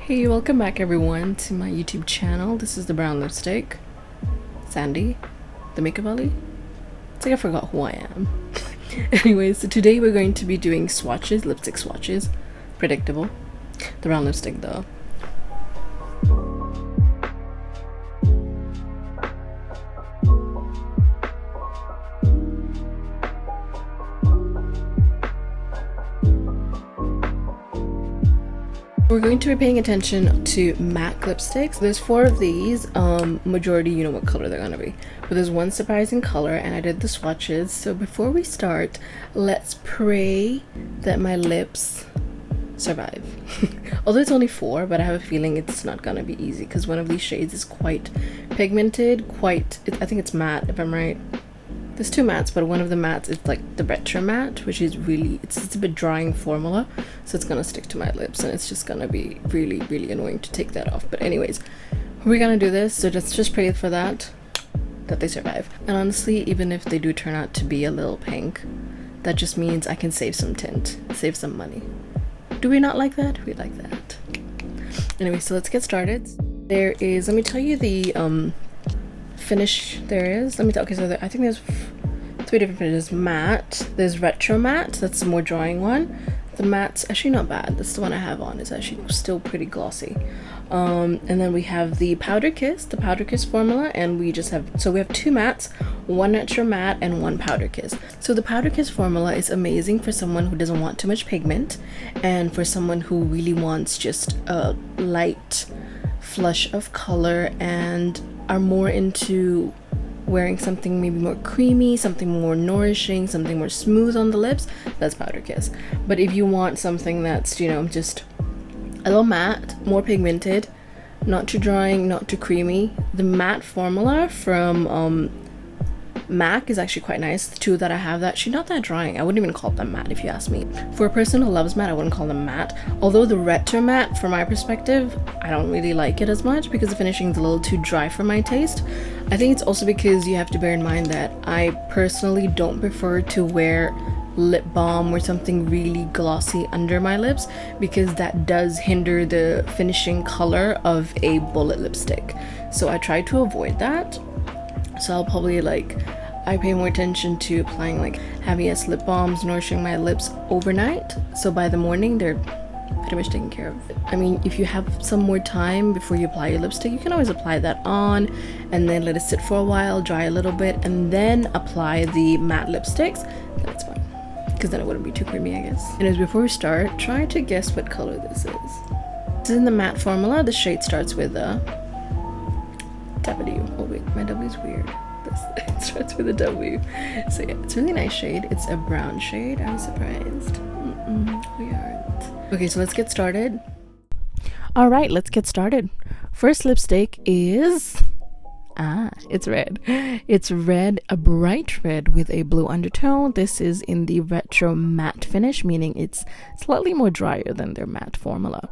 Hey, welcome back everyone to my YouTube channel. This is Thebrownlipstick. Sandy, the makeup alley. It's like I forgot who I am. Anyways, so today we're going to be doing swatches, lipstick swatches. Predictable. The brown lipstick though. We're going to be paying attention to matte lipsticks. There's 4 of these. Majority, you know what color they're gonna be. But there's one surprising color, and I did the swatches. So before we start, let's pray that my lips survive. Although it's only 4, but I have a feeling it's not gonna be easy because one of these shades is quite pigmented. I think it's matte, if I'm right. There's 2 mattes, but one of the mattes is like the retro matte, which is really, it's a bit drying formula, so it's gonna stick to my lips and it's just gonna be really annoying to take that off. But anyways, we're gonna do this, so let's just pray for that they survive. And honestly, even if they do turn out to be a little pink, that just means I can save some tint, save some money. Do we not like that? We like that. Anyway, so let's get started. There is, let me tell you the finish there is. Let me tell, okay, so I think there's 3 different finishes. Matte, there's retro matte, that's the more drying one. The matte's actually not bad, that's the one I have on, it's actually still pretty glossy. And then we have the powder kiss, formula, and we just have, so we have 2 mattes, 1 retro matte and 1 powder kiss. So the powder kiss formula is amazing for someone who doesn't want too much pigment, and for someone who really wants just a light flush of color and are more into wearing something maybe more creamy, something more nourishing, something more smooth on the lips. That's powder kiss. But if you want something that's, you know, just a little matte, more pigmented, not too drying, not too creamy, the matte formula from MAC is actually quite nice. The 2 that I have, that she's not that drying. I wouldn't even call them matte if you ask me. For a person who loves matte, I wouldn't call them matte. Although the retro matte, from my perspective, I don't really like it as much because the finishing is a little too dry for my taste. I think it's also because you have to bear in mind that I personally don't prefer to wear lip balm or something really glossy under my lips because that does hinder the finishing color of a bullet lipstick. So I try to avoid that. So I'll probably I pay more attention to applying heavy ass lip balms, nourishing my lips overnight, so by the morning they're pretty much taken care of. I mean, if you have some more time before you apply your lipstick, you can always apply that on and then let it sit for a while, dry a little bit, and then apply the matte lipsticks. Then it's fine, because then it wouldn't be too creamy, I guess. Anyways, before we start, try to guess what color this is. This is in the matte formula. The shade starts with a W. Oh wait, my W is weird. It starts with a W. So yeah, it's a really nice shade. It's a brown shade. I'm surprised. We aren't. Okay, so let's get started. All right, let's get started. First lipstick is it's red. It's red, a bright red with a blue undertone. This is in the retro matte finish, meaning it's slightly more drier than their matte formula.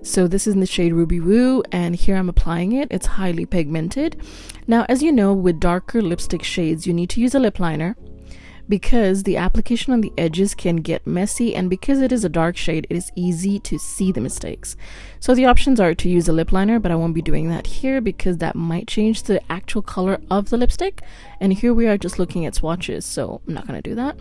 So this is in the shade Ruby Woo, and here I'm applying it. It's highly pigmented. Now, as you know, with darker lipstick shades, you need to use a lip liner because the application on the edges can get messy, and because it is a dark shade, it is easy to see the mistakes. So the options are to use a lip liner, but I won't be doing that here because that might change the actual color of the lipstick. And here we are just looking at swatches, so I'm not going to do that.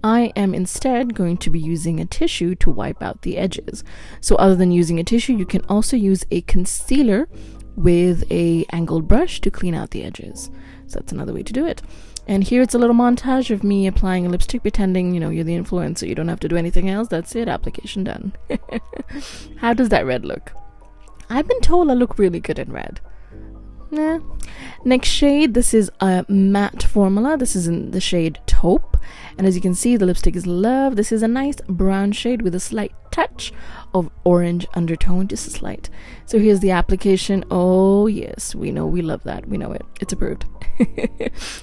I am instead going to be using a tissue to wipe out the edges. So other than using a tissue, you can also use a concealer with a angled brush to clean out the edges. So that's another way to do it. And here it's a little montage of me applying a lipstick, pretending, you know, you're the influencer. You don't have to do anything else. That's it. Application done. How does that red look? I've been told I look really good in red. Nah. Next shade, this is a matte formula. This is in the shade Taupe. And as you can see, the lipstick is Love. This is a nice brown shade with a slight touch of orange undertone, just a slight. So here's the application. Oh yes, we know, we love that. We know it. It's approved.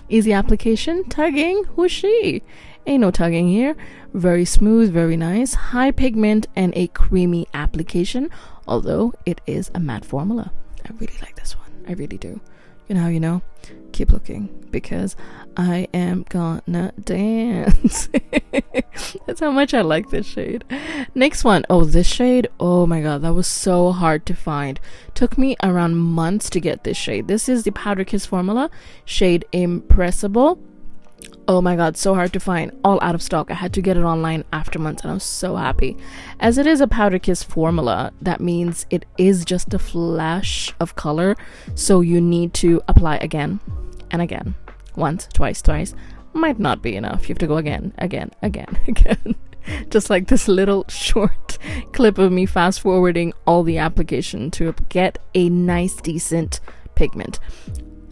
Easy application. Tugging. Who's she? Ain't no tugging here. Very smooth, very nice. High pigment and a creamy application, although it is a matte formula. I really like this one. I really do. You know how you know? Keep looking, because I am gonna dance. That's how much I like this shade. Next one. Oh, this shade. Oh my god, that was so hard to find. Took me around months to get this shade. This is the Powder Kiss formula, shade Impressible. Oh my god, so hard to find, all out of stock. I had to get it online after months, and I was so happy. As it is a Powder Kiss formula, that means it is just a flash of color, so you need to apply again and again. Once, twice, thrice might not be enough. You have to go again, again, again. Just like this little short clip of me fast forwarding all the application to get a nice decent pigment.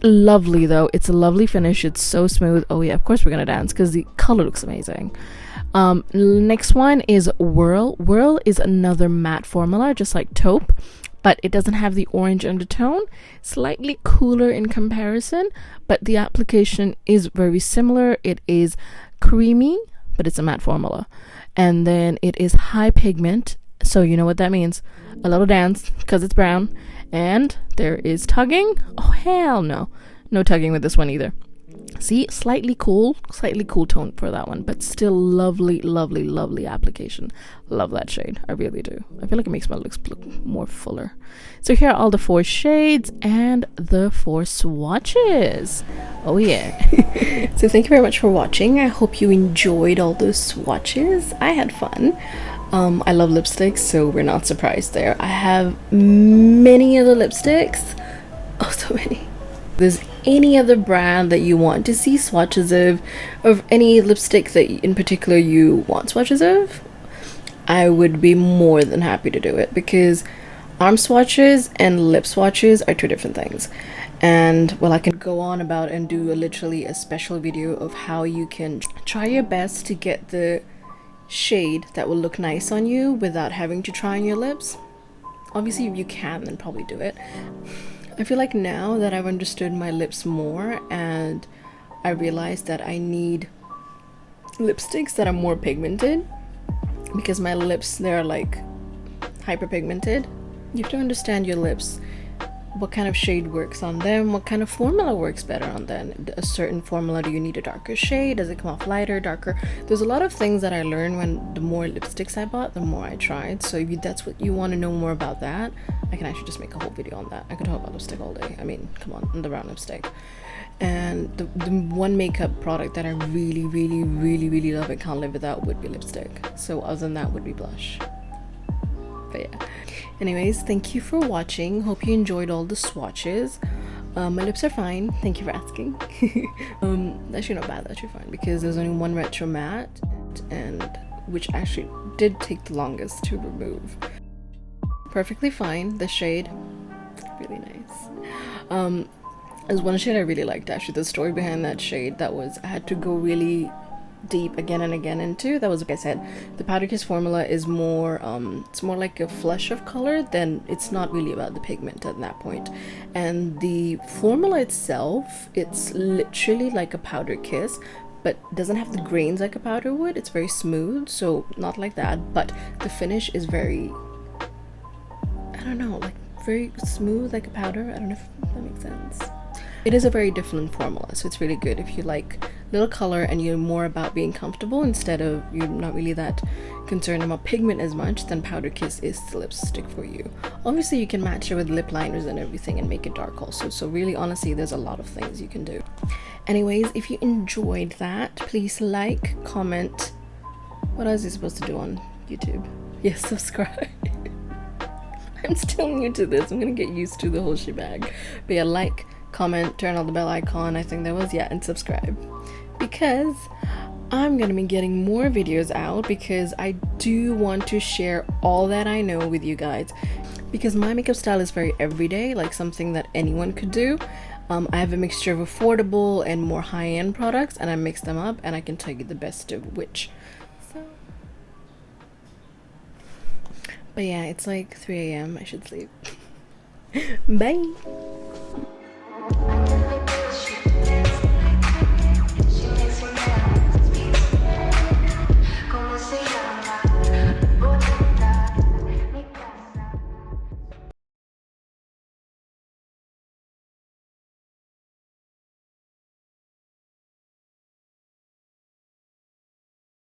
Lovely though, it's a lovely finish, it's so smooth. Oh yeah, of course we're gonna dance because the color looks amazing. Next one is Whirl. Whirl is another matte formula, just like Taupe, but it doesn't have the orange undertone. Slightly cooler in comparison, but the application is very similar. It is creamy, but it's a matte formula, and then it is high pigment, so you know what that means. A little dance because it's brown, and there is tugging. Oh hell no, no tugging with this one either. See, slightly cool tone for that one, but still lovely application. Love that shade, I really do. I feel like it makes my lips look more fuller. So here are all the 4 shades and the 4 swatches. Oh yeah. So thank you very much for watching. I hope you enjoyed all those swatches. I had fun. I love lipsticks, so we're not surprised there. I have many other lipsticks. Oh, so many. If there's any other brand that you want to see swatches of any lipstick that in particular you want swatches of, I would be more than happy to do it, because arm swatches and lip swatches are 2 different things. And well, I can go on about and do literally a special video of how you can try your best to get the shade that will look nice on you without having to try on your lips. Obviously if you can, then probably do it. I feel like now that I've understood my lips more, and I realized that I need lipsticks that are more pigmented, because my lips, they're like hyperpigmented. You have to understand your lips, what kind of shade works on them, what kind of formula works better on them. A certain formula, do you need a darker shade? Does it come off lighter, darker? There's a lot of things that I learned when the more lipsticks I bought, the more I tried. So if that's what you want to know more about that, I can actually just make a whole video on that. I could talk about lipstick all day. I mean, come on, the brown lipstick. And the one makeup product that I really love and can't live without would be lipstick. So other than that would be blush. But yeah. Anyways, thank you for watching. Hope you enjoyed all the swatches. My lips are fine. Thank you for asking. Actually not bad, actually fine, because there's only one retro matte, and which actually did take the longest to remove. Perfectly fine. The shade, really nice. There's one shade I really liked, actually. The story behind that shade, that was, I had to go really deep again and again into. That was, like I said, the Powder Kiss formula is more it's more like a flush of color, than it's not really about the pigment at that point. And the formula itself, it's literally like a Powder Kiss, but doesn't have the grains like a powder would. It's very smooth, so not like that, but the finish is very, I don't know, like very smooth like a powder. I don't know if that makes sense. It is a very different formula, so it's really good if you like little color and you're more about being comfortable instead of you're not really that concerned about pigment as much. Then Powder Kiss is the lipstick for you. Obviously you can match it with lip liners and everything and make it dark also, so really honestly there's a lot of things you can do. Anyways, if you enjoyed that, please like, comment. What else is supposed to do on YouTube? Yes, subscribe. I'm still new to this. I'm gonna get used to the whole shebang. But yeah, like, comment, turn on the bell icon, I think that was, yeah, and subscribe, because I'm gonna be getting more videos out, because I do want to share all that I know with you guys, because my makeup style is very everyday, like something that anyone could do. I have a mixture of affordable and more high-end products, and I mix them up and I can tell you the best of which. So, but yeah, it's like 3 a.m. I should sleep. Bye.